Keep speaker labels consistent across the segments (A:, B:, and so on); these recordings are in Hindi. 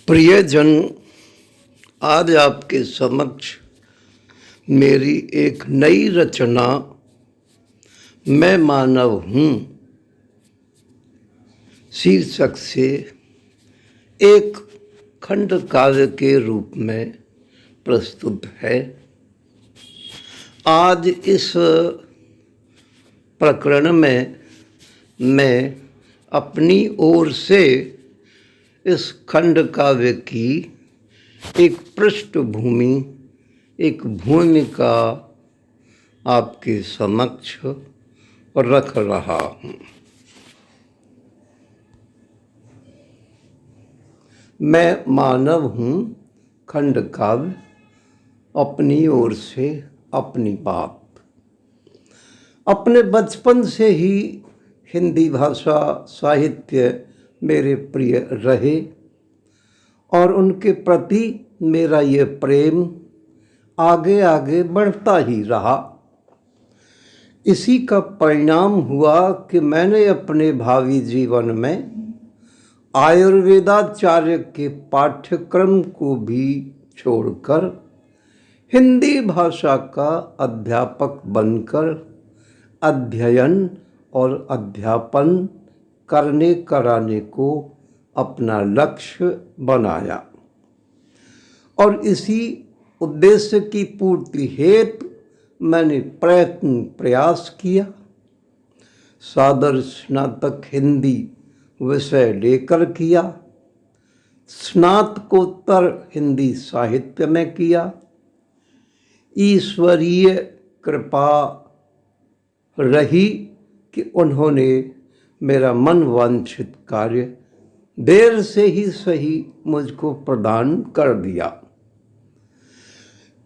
A: प्रियजन, आज आपके समक्ष मेरी एक नई रचना मैं मानव हूँ शीर्षक से एक खंड काव्य के रूप में प्रस्तुत है। आज इस प्रकरण में मैं अपनी ओर से इस खंड काव्य की एक पृष्ठभूमि, एक भूमिका आपके समक्ष रख रहा हूँ। मैं मानव हूँ खंड काव्य, अपनी ओर से अपनी बात। अपने बचपन से ही हिंदी भाषा साहित्य मेरे प्रिय रहे और उनके प्रति मेरा ये प्रेम आगे आगे बढ़ता ही रहा। इसी का परिणाम हुआ कि मैंने अपने भावी जीवन में आयुर्वेदाचार्य के पाठ्यक्रम को भी छोड़कर हिंदी भाषा का अध्यापक बनकर अध्ययन और अध्यापन करने कराने को अपना लक्ष्य बनाया और इसी उद्देश्य की पूर्ति हेतु मैंने प्रयास किया। सादर स्नातक हिंदी विषय लेकर किया, स्नातकोत्तर हिंदी साहित्य में किया। ईश्वरीय कृपा रही कि उन्होंने मेरा मन वांछित कार्य देर से ही सही मुझको प्रदान कर दिया।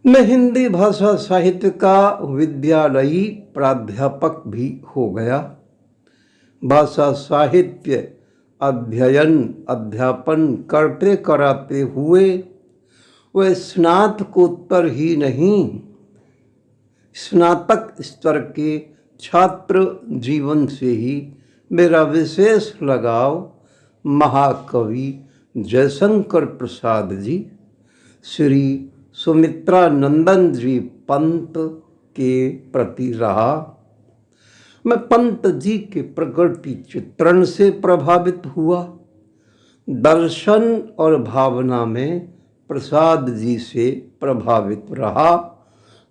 A: मैं हिंदी भाषा साहित्य का विद्यालयी प्राध्यापक भी हो गया। भाषा साहित्य अध्ययन अध्यापन करते कराते हुए वह स्नातकोत्तर ही नहीं, स्नातक स्तर के छात्र जीवन से ही मेरा विशेष लगाव महाकवि जयशंकर प्रसाद जी, श्री सुमित्रानंदन जी पंत के प्रति रहा। मैं पंत जी के प्रकृति चित्रण से प्रभावित हुआ। दर्शन और भावना में प्रसाद जी से प्रभावित रहा,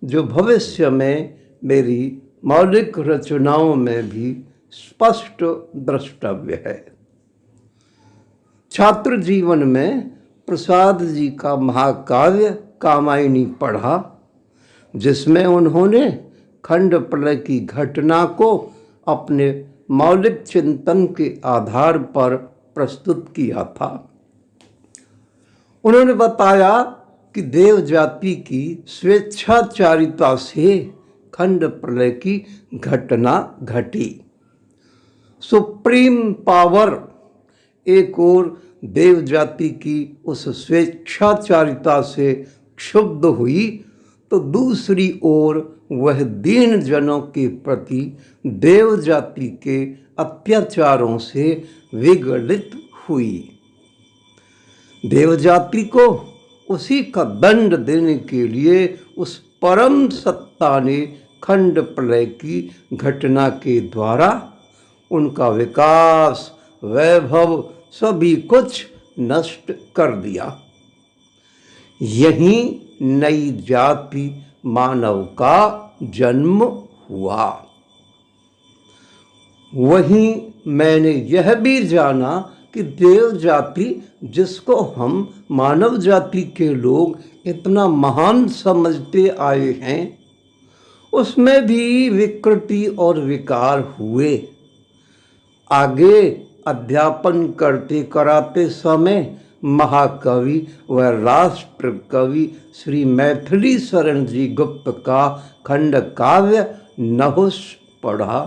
A: जो भविष्य में मेरी मौलिक रचनाओं में भी स्पष्ट द्रष्टव्य है। छात्र जीवन में प्रसाद जी का महाकाव्य कामायनी पढ़ा, जिसमें उन्होंने खंड प्रलय की घटना को अपने मौलिक चिंतन के आधार पर प्रस्तुत किया था। उन्होंने बताया कि देव जाति की स्वेच्छाचारिता से खंड प्रलय की घटना घटी। सुप्रीम पावर एक ओर देव जाति की उस स्वेच्छाचारिता से क्षुब्ध हुई, तो दूसरी ओर वह दीन जनों के प्रति देव जाति के अत्याचारों से विगलित हुई। देव जाति को उसी का दंड देने के लिए उस परम सत्ता ने खंड प्रलय की घटना के द्वारा उनका विकास, वैभव सभी कुछ नष्ट कर दिया। यही नई जाति मानव का जन्म हुआ। वहीं मैंने यह भी जाना कि देव जाति, जिसको हम मानव जाति के लोग इतना महान समझते आए हैं, उसमें भी विकृति और विकार हुए। आगे अध्यापन करते कराते समय महाकवि व राष्ट्र कवि श्री मैथिली शरण जी गुप्त का खंड काव्य नहुष पढ़ा।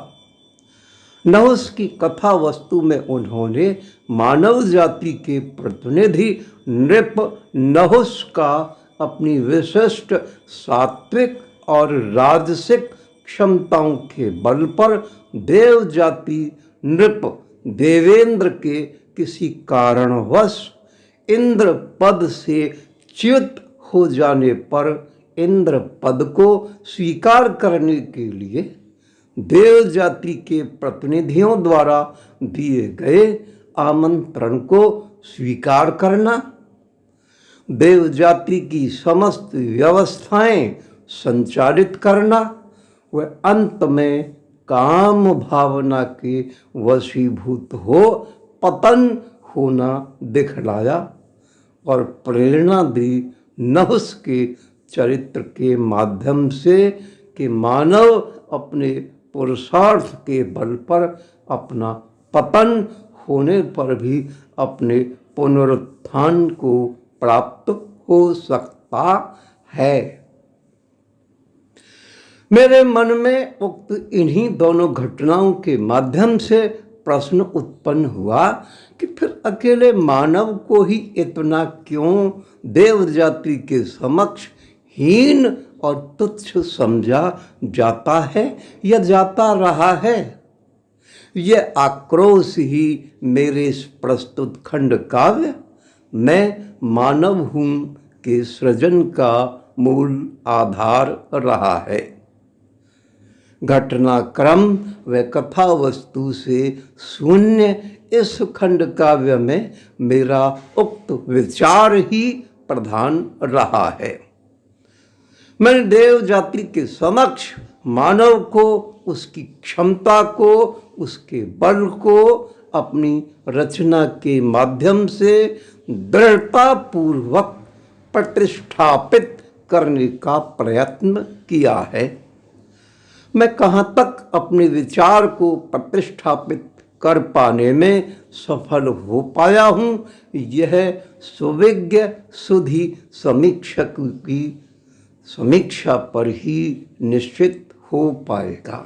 A: नहुष की कथा वस्तु में उन्होंने मानव जाति के प्रतिनिधि नृप नहुष का अपनी विशिष्ट सात्विक और राजसिक क्षमताओं के बल पर देव जाति नृप देवेंद्र के किसी कारणवश इंद्र पद से च्युत हो जाने पर इंद्र पद को स्वीकार करने के लिए देव जाति के प्रतिनिधियों द्वारा दिए गए आमंत्रण को स्वीकार करना, देव जाति की समस्त व्यवस्थाएं संचालित करना व अंत में काम भावना के वशीभूत हो पतन होना दिखलाया और प्रेरणा दी नहुस के चरित्र के माध्यम से कि मानव अपने पुरुषार्थ के बल पर अपना पतन होने पर भी अपने पुनरुत्थान को प्राप्त हो सकता है। मेरे मन में उक्त इन्हीं दोनों घटनाओं के माध्यम से प्रश्न उत्पन्न हुआ कि फिर अकेले मानव को ही इतना क्यों देव जाति के समक्ष हीन और तुच्छ समझा जाता है या जाता रहा है। यह आक्रोश ही मेरे इस प्रस्तुत खंड काव्य मैं मानव हूँ के सृजन का मूल आधार रहा है। घटनाक्रम व कथा वस्तु से शून्य इस खंड काव्य में मेरा उक्त विचार ही प्रधान रहा है। मैंने देव जाति के समक्ष मानव को, उसकी क्षमता को, उसके बल को अपनी रचना के माध्यम से दृढ़तापूर्वक प्रतिष्ठापित करने का प्रयत्न किया है। मैं कहाँ तक अपने विचार को प्रतिष्ठापित कर पाने में सफल हो पाया हूँ, यह सुविज्ञ सुधि समीक्षक की समीक्षा पर ही निश्चित हो पाएगा।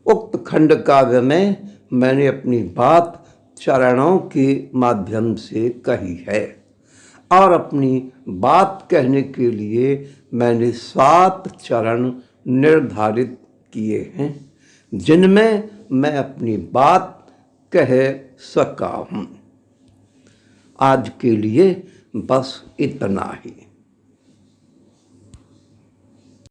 A: उक्त खंड काव्य में मैंने अपनी बात चरणों के माध्यम से कही है और अपनी बात कहने के लिए मैंने 7 चरण निर्धारित किए हैं जिनमें मैं अपनी बात कह सका हूँ। आज के लिए बस इतना ही।